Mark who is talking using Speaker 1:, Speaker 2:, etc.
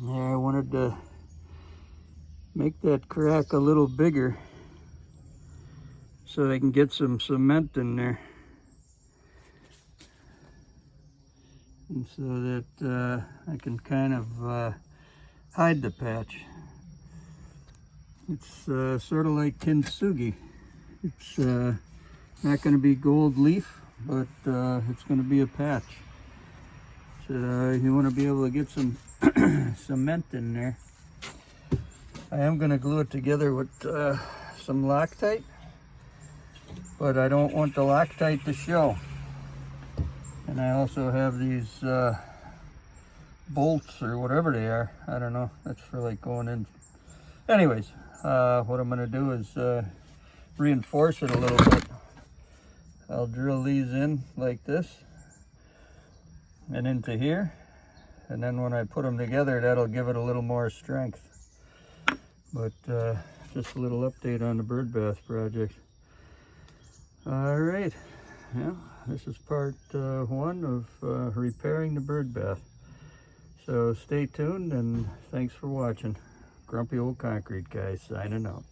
Speaker 1: Yeah, I wanted to make that crack a little bigger so I can get some cement in there, and so that I can kind of hide the patch. It's sort of like kintsugi. It's not going to be gold leaf, but it's going to be a patch. So you want to be able to get some cement in there. I am going to glue it together with some Loctite, but I don't want the Loctite to show. And I also have these bolts or whatever they are. I don't know. That's for like going in. Anyways, what I'm going to do is reinforce it a little bit. I'll drill these in like this and into here, and then when I put them together, that'll give it a little more strength. But just a little update on the bird bath project. All right, yeah, this is part 1 of repairing the bird bath. So stay tuned, and thanks for watching. Grumpy Old Concrete Guy signing out.